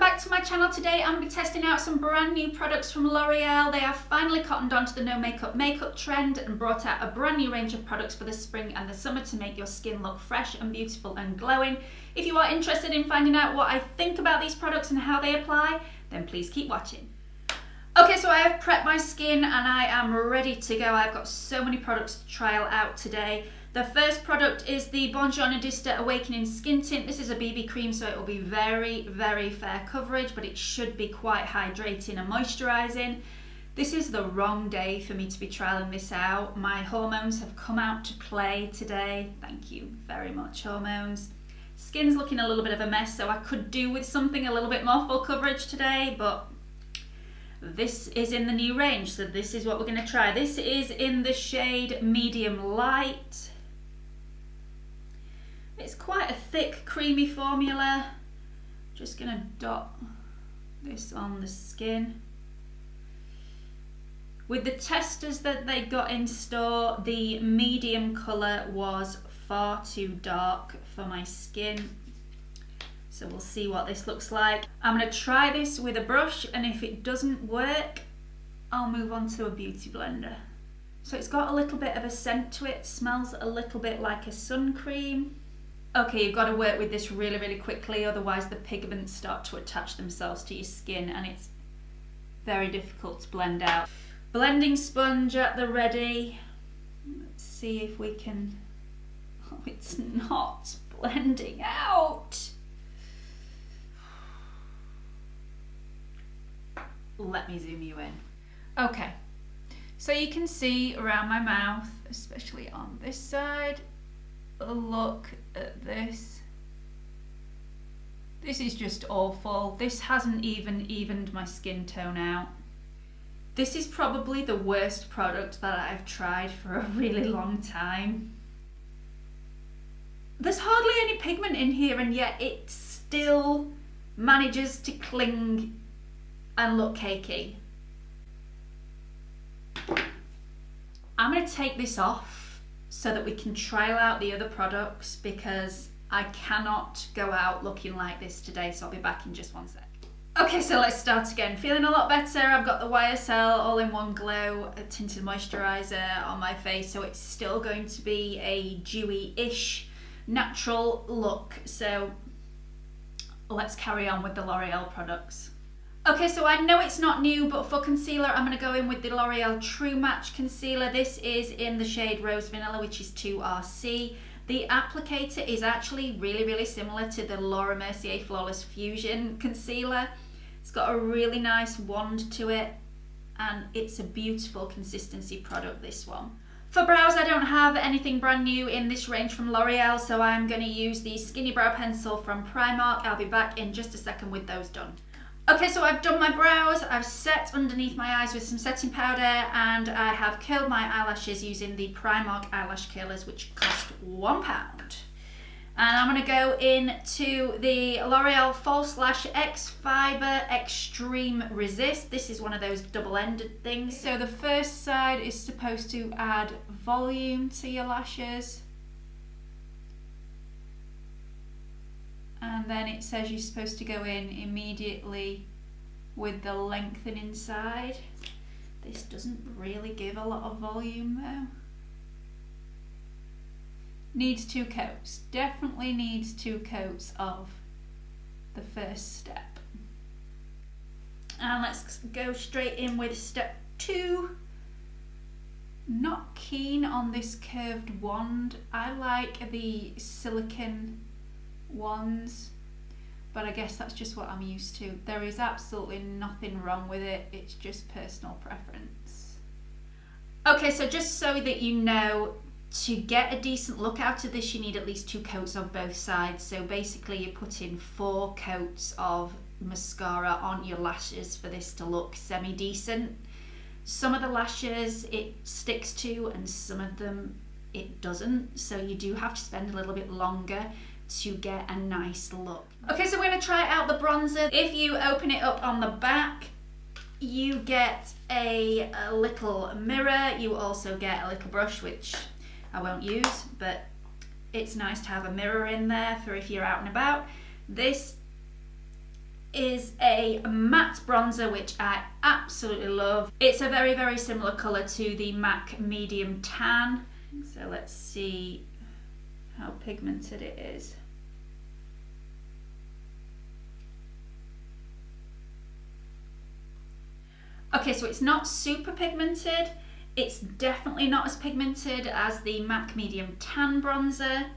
back to my channel. Today I'm going to be testing out some brand new products from L'Oreal. They have finally cottoned onto the no makeup trend and brought out a brand new range of products for the spring and the summer to make your skin look fresh and beautiful and glowing. If you are interested in finding out what I think about these products and how they apply, then please keep watching. Okay, so I have prepped my skin and I am ready to go. I've got so many products to trial out today. The first product is the Bonjour Nudista Awakening Skin Tint. This is a BB cream, so it will be very, very fair coverage, but it should be quite hydrating and moisturising. This is the wrong day for me to be trialling this out. My hormones have come out to play today. Thank you very much, hormones. Skin's looking a little bit of a mess, so I could do with something a little bit more full coverage today, but this is in the new range, so this is what we're going to try. This is in the shade Medium Light. It's quite a thick, creamy formula. Just going to dot this on the skin. With the testers that they got in store, the medium colour was far too dark for my skin. So we'll see what this looks like. I'm going to try this with a brush, and if it doesn't work, I'll move on to a beauty blender. So it's got a little bit of a scent to it, smells a little bit like a sun cream. Okay, you've got to work with this really, really quickly, otherwise the pigments start to attach themselves to your skin and it's very difficult to blend out. Blending sponge at the ready. Let's see if we can... Oh, it's not blending out. Let me zoom you in. Okay, so you can see around my mouth, especially on this side, look at this. This is just awful. This hasn't even evened my skin tone out. This is probably the worst product that I've tried for a really long time. There's hardly any pigment in here, and yet it still manages to cling and look cakey. I'm going to take this off so that we can trial out the other products, because I cannot go out looking like this today, so I'll be back in just one sec. Okay, so let's start again. Feeling a lot better. I've got the YSL All-in-One Glow Tinted Moisturiser on my face, so it's still going to be a dewy-ish natural look. So let's carry on with the L'Oreal products. Okay, so I know it's not new, but for concealer, I'm going to go in with the L'Oreal True Match Concealer. This is in the shade Rose Vanilla, which is 2RC. The applicator is actually really, really similar to the Laura Mercier Flawless Fusion Concealer. It's got a really nice wand to it, and it's a beautiful consistency product, this one. For brows, I don't have anything brand new in this range from L'Oreal, so I'm going to use the Skinny Brow Pencil from Primark. I'll be back in just a second with those done. Okay, so I've done my brows, I've set underneath my eyes with some setting powder, and I have curled my eyelashes using the Primark eyelash curlers, which cost £1. And I'm going to go into the L'Oreal False Lash X Fibre Extreme Resist. This is one of those double-ended things. So the first side is supposed to add volume to your lashes. And then it says you're supposed to go in immediately with the lengthening side. This doesn't really give a lot of volume though. Needs 2 coats. Definitely needs 2 coats of the first step. And let's go straight in with step 2. Not keen on this curved wand. I like the silicone ones, but I guess that's just what I'm used to. There is absolutely nothing wrong with it, it's just personal preference. Okay, so just so that you know, to get a decent look out of this, you need at least 2 coats of both sides. So basically you're putting 4 coats of mascara on your lashes for this to look semi-decent. Some of the lashes it sticks to and some of them it doesn't, so you do have to spend a little bit longer to get a nice look. Okay, so we're going to try out the bronzer. If you open it up on the back, you get a little mirror. You also get a little brush, which I won't use, but it's nice to have a mirror in there for if you're out and about. This is a matte bronzer, which I absolutely love. It's a very, very similar colour to the MAC Medium Tan. So let's see how pigmented it is. Okay, so it's not super pigmented. It's definitely not as pigmented as the MAC Medium Tan bronzer,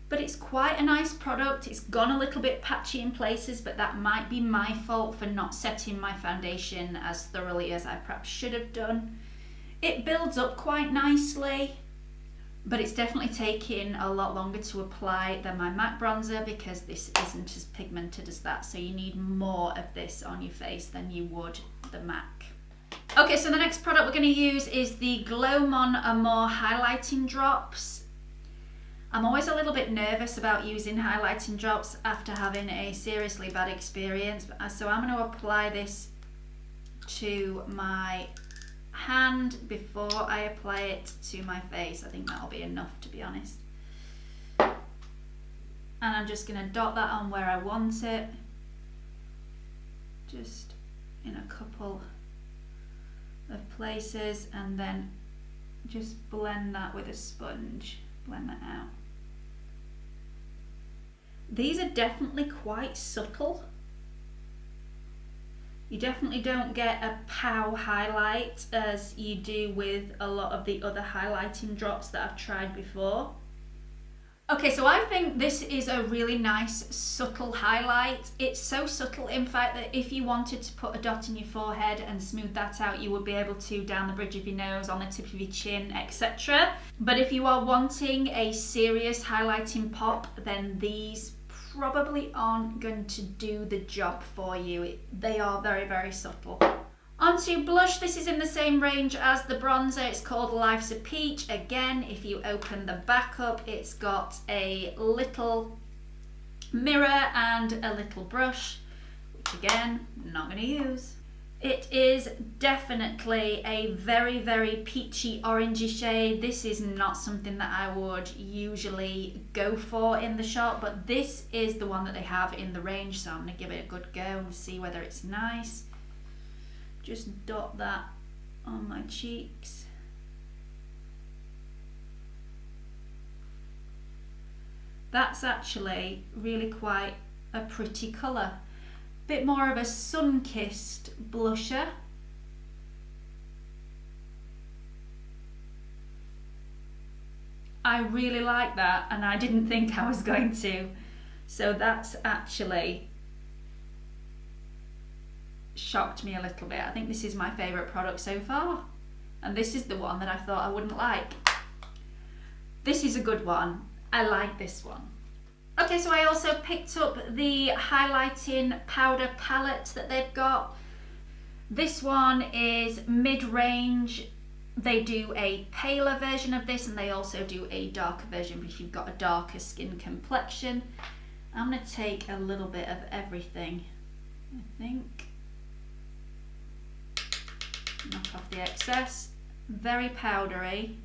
but it's quite a nice product. It's gone a little bit patchy in places, but that might be my fault for not setting my foundation as thoroughly as I perhaps should have done. It builds up quite nicely, but it's definitely taking a lot longer to apply than my MAC bronzer because this isn't as pigmented as that, so you need more of this on your face than you would the MAC. Okay, so the next product we're going to use is the Mon Amour highlighting drops. I'm always a little bit nervous about using highlighting drops after having a seriously bad experience, so I'm going to apply this to my hand before I apply it to my face. I think that'll be enough, to be honest. And I'm just going to dot that on where I want it, just in a couple of places, and then just blend that with a sponge, blend that out. These are definitely quite subtle. You definitely don't get a pow highlight as you do with a lot of the other highlighting drops that I've tried before. Okay, so I think this is a really nice subtle highlight. It's so subtle, in fact, that if you wanted to put a dot in your forehead and smooth that out, you would be able to down the bridge of your nose, on the tip of your chin, etc. But if you are wanting a serious highlighting pop, then these probably aren't going to do the job for you. They are very, very subtle. Onto blush. This is in the same range as the bronzer. It's called Life's a Peach. Again, if you open the back up, it's got a little mirror and a little brush, which again, not going to use. It is definitely a very, very peachy orangey shade. This is not something that I would usually go for in the shop, but this is the one that they have in the range, so I'm going to give it a good go and see whether it's nice. Just dot that on my cheeks. That's actually really quite a pretty colour. Bit more of a sun-kissed blusher. I really like that, and I didn't think I was going to. So that's actually shocked me a little bit. I think this is my favourite product so far, and this is the one that I thought I wouldn't like. This is a good one. I like this one. Okay, so I also picked up the highlighting powder palette that they've got. This one is mid-range. They do a paler version of this, and they also do a darker version if you've got a darker skin complexion. I'm going to take a little bit of everything, I think. Knock off the excess. Very powdery.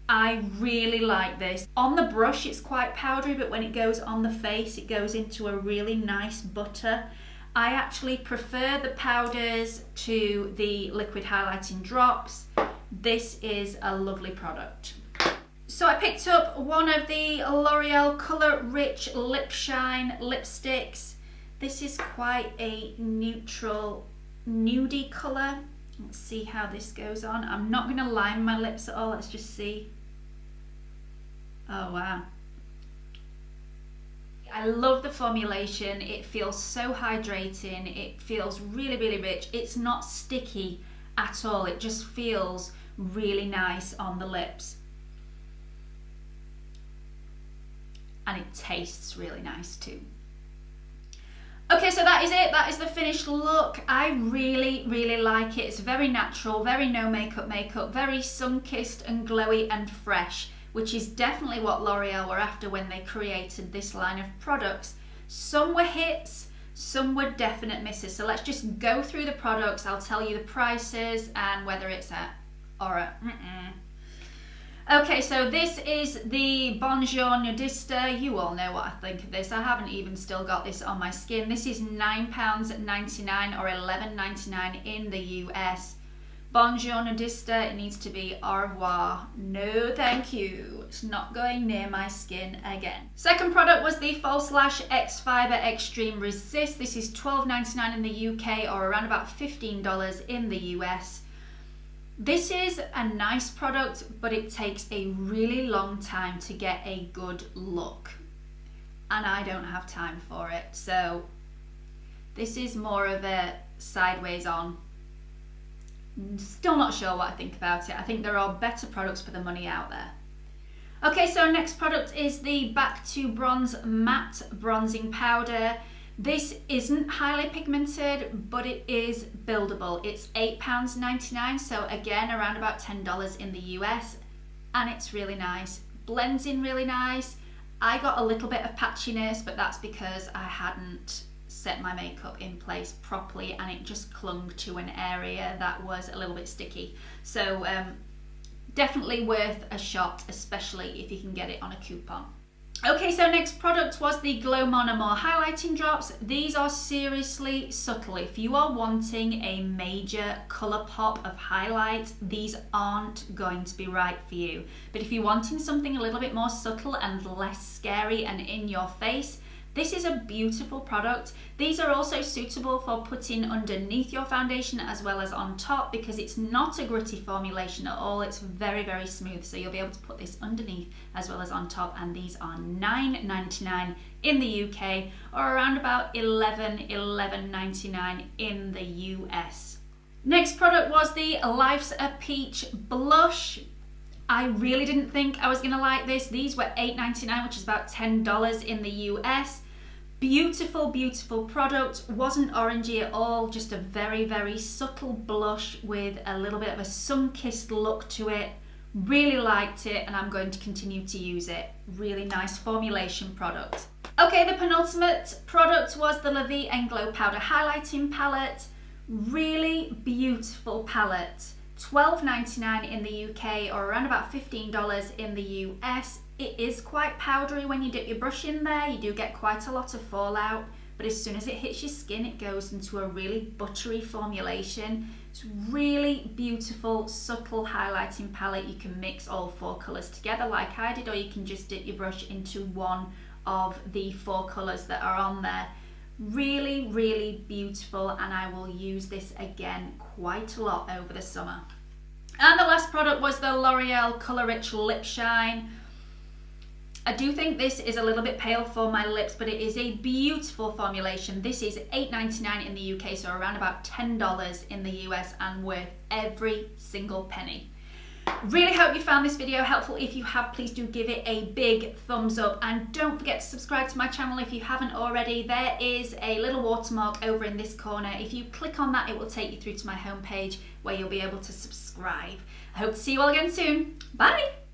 I really like this. On the brush it's quite powdery, but when it goes on the face it goes into a really nice butter. I actually prefer the powders to the liquid highlighting drops. This is a lovely product. So I picked up one of the L'Oreal Colour Rich Lip Shine lipsticks. This is quite a neutral nudie colour. Let's see how this goes on. I'm not going to line my lips at all. Let's just see. Oh wow. I love the formulation. It feels so hydrating. It feels really, really rich. It's not sticky at all. It just feels really nice on the lips. And it tastes really nice too. Okay, so that is it. That is the finished look. I really, really like it. It's very natural, very no makeup, very sun-kissed and glowy and fresh, which is definitely what L'Oreal were after when they created this line of products. Some were hits, some were definite misses. So let's just go through the products. I'll tell you the prices and whether it's a or a Okay, so this is the Bonjour Nudista. You all know what I think of this. I haven't even still got this on my skin. This is £9.99 or $11.99 in the US. Bonjour Nudista, it needs to be au revoir. No thank you. It's not going near my skin again. Second product was the False Lash X Fibre Extreme Resist. This is $12.99 in the UK or around about $15 in the US. This is a nice product, but it takes a really long time to get a good look. And I don't have time for it. So this is more of a sideways on. Still not sure what I think about it. I think there are better products for the money out there. Okay, so next product is the Back to Bronze Matte Bronzing Powder. This isn't highly pigmented, but it is buildable. It's £8.99, so again, around about $10 in the US, and it's really nice. Blends in really nice. I got a little bit of patchiness, but that's because I hadn't set my makeup in place properly and it just clung to an area that was a little bit sticky. So definitely worth a shot, especially if you can get it on a coupon. Okay, so next product was the Glow Mon Amour highlighting drops. These are seriously subtle. If you are wanting a major colour pop of highlight, these aren't going to be right for you. But if you're wanting something a little bit more subtle and less scary and in your face, this is a beautiful product. These are also suitable for putting underneath your foundation as well as on top, because it's not a gritty formulation at all. It's very, very smooth. So you'll be able to put this underneath as well as on top. And these are $9.99 in the UK or around about $11.99 in the US. Next product was the Life's a Peach blush. I really didn't think I was gonna like this. These were $8.99, which is about $10 in the US. Beautiful, beautiful product. Wasn't orangey at all, just a very, very subtle blush with a little bit of a sun-kissed look to it. Really liked it, and I'm going to continue to use it. Really nice formulation product. Okay, the penultimate product was the La Vie en Glow Powder Highlighting Palette. Really beautiful palette. $12.99 in the UK or around about $15 in the US. It is quite powdery when you dip your brush in there. You do get quite a lot of fallout, but as soon as it hits your skin, it goes into a really buttery formulation. It's really beautiful, subtle highlighting palette. You can mix all 4 colours together like I did, or you can just dip your brush into one of the 4 colours that are on there. Really, really beautiful, and I will use this again quite a lot over the summer. And the last product was the L'Oreal Colour Rich Lip Shine. I do think this is a little bit pale for my lips, but it is a beautiful formulation. This is $8.99 in the UK, so around about $10 in the US, and worth every single penny. Really hope you found this video helpful. If you have, please do give it a big thumbs up, and don't forget to subscribe to my channel if you haven't already. There is a little watermark over in this corner. If you click on that, it will take you through to my homepage where you'll be able to subscribe. I hope to see you all again soon. Bye!